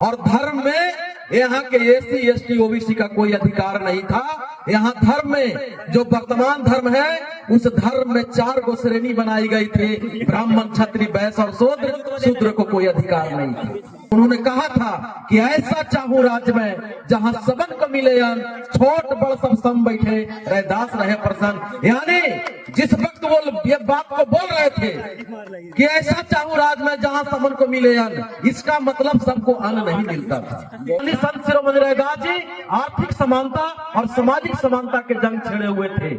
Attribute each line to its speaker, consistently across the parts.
Speaker 1: और धर्म में यहाँ के एससी एसटी ओबीसी का कोई अधिकार नहीं था। यहाँ धर्म में जो वर्तमान धर्म है उस धर्म में 4 गो श्रेणी बनाई गई थी, ब्राह्मण, क्षत्रिय, वैश्य और शूद्र। शूद्र को कोई अधिकार नहीं था। उन्होंने कहा था कि ऐसा चाहूं राज्य में जहां सबन को मिले अन्न, छोट बड़ सब सम बैठे, रैदास रहे प्रसन्न। यानी जिस वक्त वो ये बात को बोल रहे थे कि ऐसा चाहूं राज्य में जहां सबन को मिले अन्न, इसका मतलब सबको अन्न नहीं मिलता था। संत शिरोमणि रैदास जी आर्थिक समानता और सामाजिक समानता के जंग छेड़े हुए थे।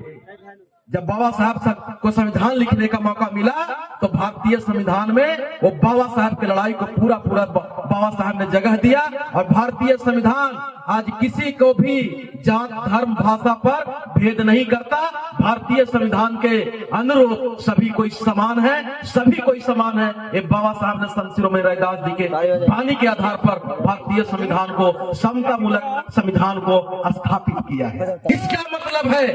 Speaker 1: जब बाबा साहब को संविधान लिखने का मौका मिला तो भारतीय संविधान में वो बाबा साहब की लड़ाई को पूरा बाबा साहब ने जगह दिया। और भारतीय संविधान आज किसी को भी जात, धर्म, भाषा पर भेद नहीं करता। भारतीय संविधान के अनुरूप सभी कोई समान है, सभी कोई समान है। ये बाबा साहब ने संत शिरोमणि रैदास जी के वाणी के आधार पर भारतीय संविधान को, समता मूलक संविधान को स्थापित किया है। इसका मतलब है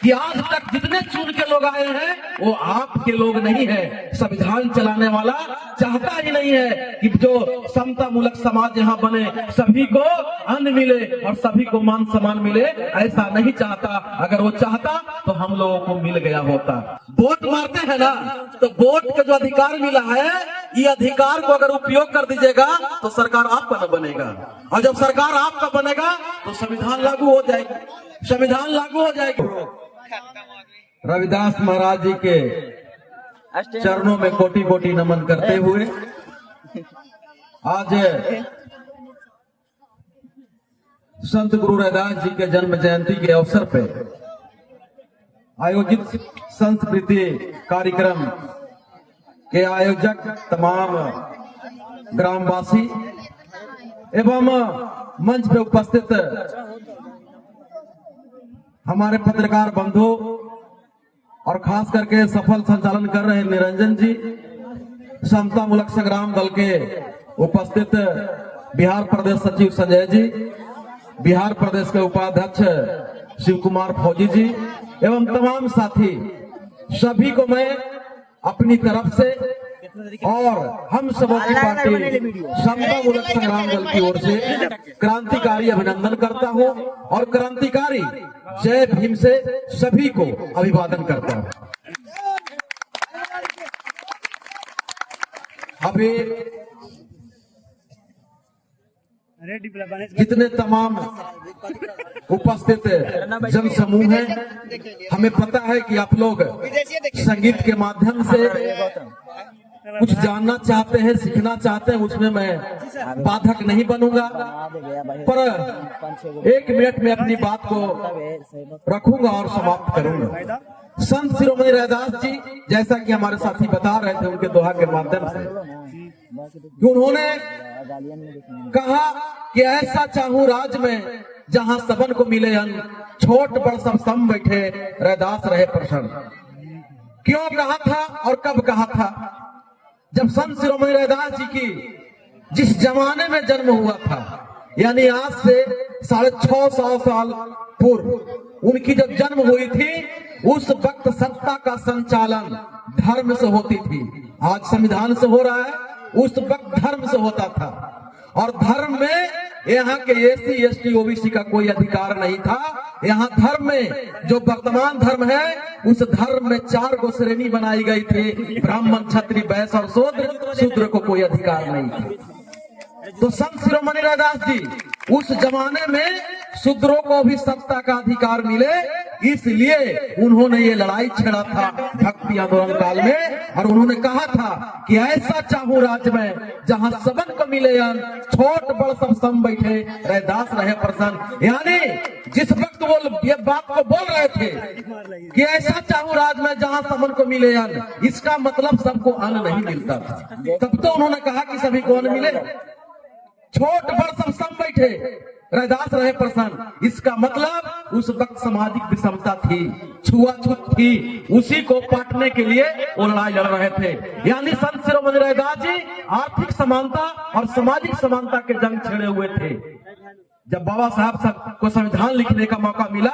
Speaker 1: कि आज तक जितने चुन के लोग आए हैं वो आपके लोग नहीं है। संविधान चलाने वाला चाहता ही नहीं है कि जो समता मूलक समाज यहाँ बने, सभी को अन्न मिले और सभी को मान सम्मान मिले, ऐसा नहीं चाहता। अगर वो चाहता तो हम लोगों को मिल गया होता। वोट मारते हैं ना, तो वोट का जो अधिकार मिला है, ये अधिकार को अगर उपयोग कर दीजिएगा तो सरकार आपका न बनेगा। और जब सरकार आपका बनेगा तो संविधान लागू हो जाएगी, संविधान लागू हो जाएगी। रविदास महाराज जी के चरणों में कोटि कोटि नमन करते हुए आज संत गुरु रैदास जी के जन्म जयंती के अवसर पे आयोजित संस्कृति कार्यक्रम के आयोजक तमाम ग्रामवासी एवं मंच पे उपस्थित हमारे पत्रकार बंधु और खास करके सफल संचालन कर रहे निरंजन जी, समता मूलक संग्राम दल के उपस्थित बिहार प्रदेश सचिव संजय जी, बिहार प्रदेश के उपाध्यक्ष शिव कुमार फौजी जी एवं तमाम साथी, सभी को मैं अपनी तरफ से और हम सबों की पार्टी समता मूलक संग्राम दल की ओर से क्रांतिकारी अभिनंदन करता हूं और क्रांतिकारी जय भीम से सभी को अभिवादन करता हूं। अभी कितने तमाम उपस्थित जन समूह हैं, हमें पता है कि आप लोग संगीत के माध्यम से कुछ जानना चाहते हैं, सीखना चाहते हैं, उसमें मैं बाधक नहीं बनूंगा। पर 1 मिनट में अपनी बात को रखूंगा और समाप्त करूंगा। संत शिरोमणि रैदास जी, जैसा कि हमारे साथी बता रहे थे उनके दोहा के माध्यम से, कि उन्होंने कहा कि ऐसा चाहूं राज्य में जहां सबन को मिले अन्न, छोट बड़ सब सम बैठे, रैदास रहे प्रसन्न। क्यों कहा था और कब कहा था? जब संत शिरोमणि रैदास जी की जिस जमाने में जन्म हुआ था, यानी आज से 650 साल पूर्व उनकी जब जन्म हुई थी, उस वक्त सत्ता का संचालन धर्म से होती थी। आज संविधान से हो रहा है, उस वक्त धर्म से होता था। और धर्म में यहाँ के एससी एसटी ओबीसी का कोई अधिकार नहीं था। यहाँ धर्म में जो वर्तमान धर्म है उस धर्म में 4 गो श्रेणी बनाई गई थी, ब्राह्मण, क्षत्रिय, वैश्य और शूद्र। शूद्र को कोई अधिकार नहीं था। तो संत शिरोमणि रैदास जी उस जमाने में शूद्रों को भी सत्ता का अधिकार मिले, इसलिए उन्होंने ये लड़ाई छेड़ा था भक्ति आंदोलन काल में। और उन्होंने कहा था कि ऐसा चाहूं राज्य में जहां सबन को मिले अन्न, छोट बड़ सब सम बैठे, रैदास रहे प्रसन्न। यानी जिस वक्त वो ये बात को बोल रहे थे कि ऐसा चाहूं राज्य में जहां सबन को मिले अन्न, इसका मतलब सबको अन्न नहीं मिलता था। तब तो उन्होंने कहा कि सभी को अन्न मिले, छोट बड़ सब सम बैठे, रैदास रहे प्रसन्न। इसका मतलब उस वक्त सामाजिक विषमता थी, छुआछूत थी, उसी को पाटने के लिए वो लड़ाई लड़ रहे थे। यानी संत शिरोमणि रैदास जी आर्थिक समानता और सामाजिक समानता के जंग छेड़े हुए थे। जब बाबा साहब को संविधान लिखने का मौका मिला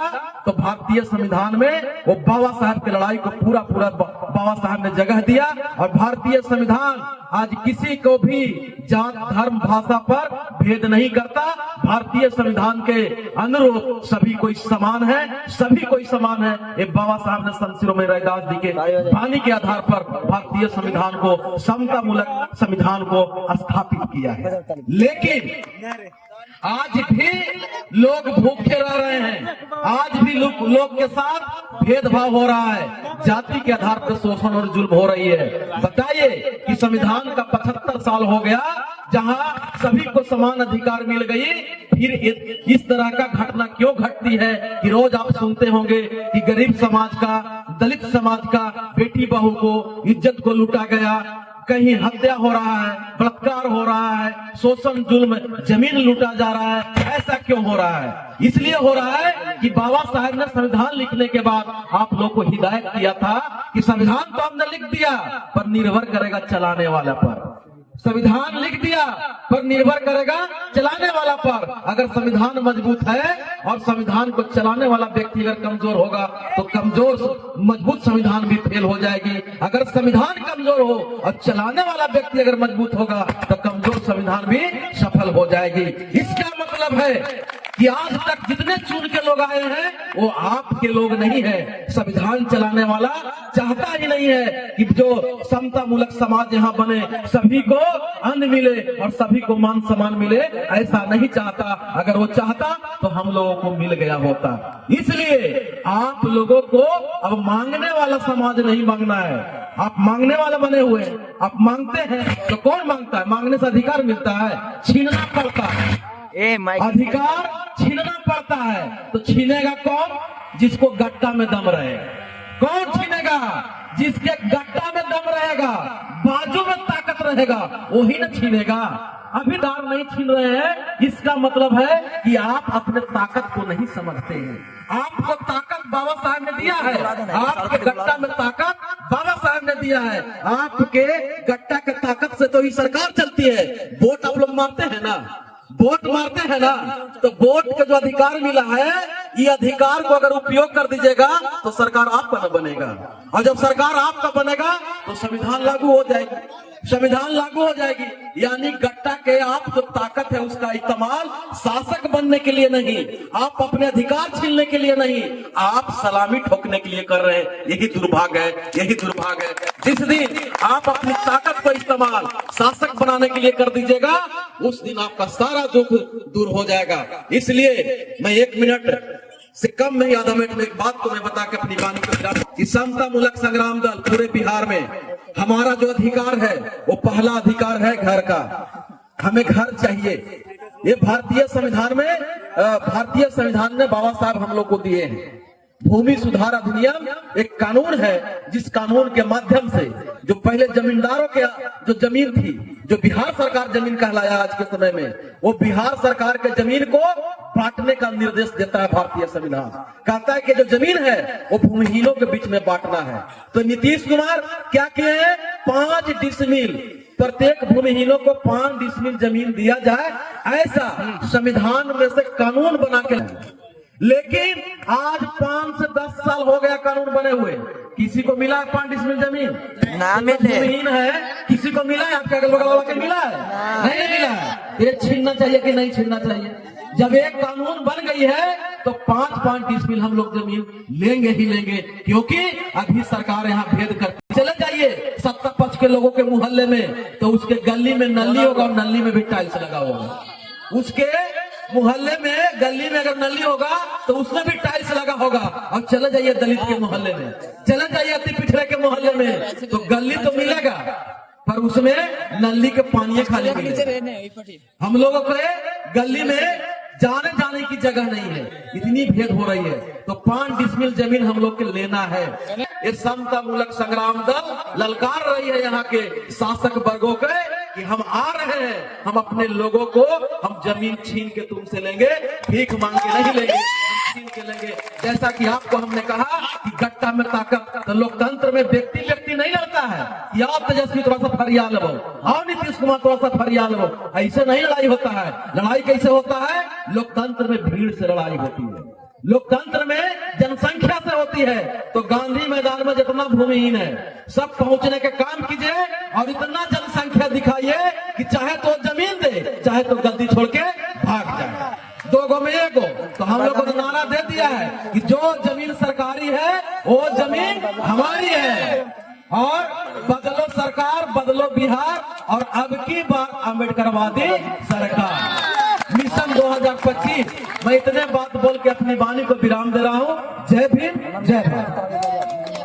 Speaker 1: तो भारतीय संविधान में वो बाबा साहब की लड़ाई को पूरा बाबा साहब ने जगह दिया। और भारतीय संविधान आज किसी को भी जात धर्म भाषा पर भेद नहीं करता। भारतीय संविधान के अनुरूप सभी कोई समान है, सभी कोई समान है। ये बाबा साहब ने संत शिरोमणि रैदास जी के वाणी के आधार पर भारतीय संविधान को, समता मूलक संविधान को स्थापित किया है। लेकिन आज भी लोग भूखे रह रहे हैं, आज भी लोग के साथ भेदभाव हो रहा है, जाति के आधार पर शोषण और जुल्म हो रही है। बताइए कि संविधान का 75 साल हो गया जहां सभी को समान अधिकार मिल गई, फिर इस तरह का घटना क्यों घटती है कि रोज आप सुनते होंगे कि गरीब समाज का, दलित समाज का बेटी बहू को इज्जत को लूटा गया, कहीं हत्या हो रहा है, बलात्कार हो रहा है, शोषण जुल्म, जमीन लूटा जा रहा है। ऐसा क्यों हो रहा है? इसलिए हो रहा है कि बाबा साहब ने संविधान लिखने के बाद आप लोग को हिदायत किया था कि संविधान तो हमने लिख दिया पर निर्भर करेगा चलाने वाला पर। संविधान लिख दिया पर निर्भर करेगा चलाने वाला पर। अगर संविधान मजबूत है और संविधान को चलाने वाला व्यक्ति अगर कमजोर होगा तो कमजोर मजबूत संविधान भी फेल हो जाएगी। अगर संविधान कमजोर हो और चलाने वाला व्यक्ति अगर मजबूत होगा तो कमजोर संविधान भी सफल हो जाएगी। इसका मतलब है कि आज तक जितने चुन के लोग आए हैं वो आपके लोग नहीं है। संविधान चलाने वाला चाहता ही नहीं है कि जो समता मूलक समाज यहाँ बने, सभी को अन्न मिले और सभी को मान सम्मान मिले, ऐसा नहीं चाहता। अगर वो चाहता तो हम लोगों को मिल गया होता। इसलिए आप लोगों को अब मांगने वाला समाज नहीं मांगना है। आप मांगने वाला बने हुए हैं, आप मांगते हैं तो कौन मांगता है? मांगने से अधिकार मिलता है, छीनना पड़ता है। अधिकार छीनना पड़ता है तो छीनेगा कौन? जिसको गट्टा में दम रहे। कौन छीनेगा? जिसके गट्टा में दम रहेगा, बाजू में ताकत रहेगा, वही न छीनेगा। अभी दार नहीं छीन रहे हैं, इसका मतलब है कि आप अपने ताकत को नहीं समझते हैं। आपको ताकत बाबा साहब ने दिया है, आपके गट्टा में ताकत बाबा साहब ने दिया है। आपके गट्टा के ताकत से तो ही सरकार चलती है। वोट आप लोग मारते हैं ना, वोट मारते हैं ना, तो वोट का जो अधिकार मिला है, ये अधिकार को अगर उपयोग कर दीजिएगा तो सरकार आपका न बनेगा। और जब सरकार आपका बनेगा तो संविधान लागू हो जाएगी, संविधान लागू हो जाएगी। यानी गट्टा के आप जो ताकत है उसका इस्तेमाल शासक बनने के लिए नहीं, आप अपने अधिकार छीनने के लिए नहीं, आप सलामी ठोकने के लिए कर रहे हैं। यही दुर्भाग्य है, यही दुर्भाग्य है। जिस दिन आप अपनी ताकत को इस्तेमाल शासक बनाने के लिए कर दीजिएगा, उस दिन आपका सारा दुख दूर हो जाएगा। इसलिए मैं 1 मिनट से कम में, आधा मिनट में एक बात को मैं बता के अपनी वाणी को विराम। समता मूलक संग्राम दल पूरे बिहार में हमारा जो अधिकार है वो पहला अधिकार है घर का। हमें घर चाहिए। ये भारतीय संविधान में बाबा साहब हम लोग को दिए हैं। भूमि सुधार अधिनियम एक कानून है जिस कानून के माध्यम से जो पहले जमींदारों के जो जमीन थी, जो बिहार सरकार जमीन कहलाया आज के समय में, वो बिहार सरकार के जमीन को बांटने का निर्देश देता है भारतीय संविधान। कहता है कि जो जमीन है वो भूमिहीनों के बीच में बांटना है। तो नीतीश कुमार क्या किए हैं? 5 डिसमिल, प्रत्येक भूमिहीनों को 5 डिसमिल जमीन दिया जाए, ऐसा संविधान में से कानून बना के। लेकिन आज 5 से 10 साल हो गया कानून बने हुए, किसी को मिला है 5 डिसमिल जमीन? ना मिले। भूमिहीन है, किसी को मिला है? आपके अगल बगल वाला के मिला है? नहीं मिला है। ये छीनना चाहिए कि नहीं छीनना चाहिए? जब एक कानून बन गई है तो 5-5 डिसमिल हम लोग जमीन लेंगे ही लेंगे, क्योंकि अभी सरकार यहाँ भेद करती। चले जाइए सत्ता पक्ष के लोगों के मोहल्ले में, तो उसके गली में नली होगा और नली में भी टाइल्स लगा होगा। उसके मोहल्ले में गली में अगर नली होगा तो उसमें भी टाइल्स लगा होगा। और चले जाइए दलित के मोहल्ले में, चले जाइए अति पिछड़े के मोहल्ले में, तो गली तो मिलेगा पर उसमें नली के पानी खाली मिलेगा। हम लोगों को गली में जाने की जगह नहीं है, इतनी भेद हो रही है। तो 5 डिसमिल जमीन हम लोग के लेना है। ये समता मूलक संग्राम दल ललकार रही है यहाँ के शासक वर्गों के कि हम आ रहे हैं, हम अपने लोगों को हम जमीन छीन के तुमसे लेंगे, भीख मांग के नहीं लेंगे, हम छीन के लेंगे। जैसा कि आपको हमने कहा कि गट्टा में ताकत, तो लोकतंत्र में व्यक्ति व्यक्ति नहीं लड़ता है कि आप तेजस्वी थोड़ा सा फरियाल लो, आओ नीतीश कुमार थोड़ा सा फरियाल लो, ऐसे नहीं लड़ाई होता है। लड़ाई कैसे होता है? लोकतंत्र में भीड़ से लड़ाई होती है, लोकतंत्र में जनसंख्या से होती है। तो गांधी मैदान में जितना भूमिहीन है सब पहुंचने के काम कीजिए और इतना जनसंख्या दिखाइए कि चाहे तो जमीन दे, चाहे तो गद्दी छोड़ के भाग जाए, दो गो में एक गो। तो हम लोगों ने नारा दे दिया है कि जो जमीन सरकारी है वो जमीन हमारी है, और बदलो सरकार, बदलो बिहार, और अब की बार अम्बेडकरवादी सरकार मिशन 2025। मैं इतने बात बोल के अपनी वाणी को विराम दे रहा हूँ। जय भीम, जय भारत।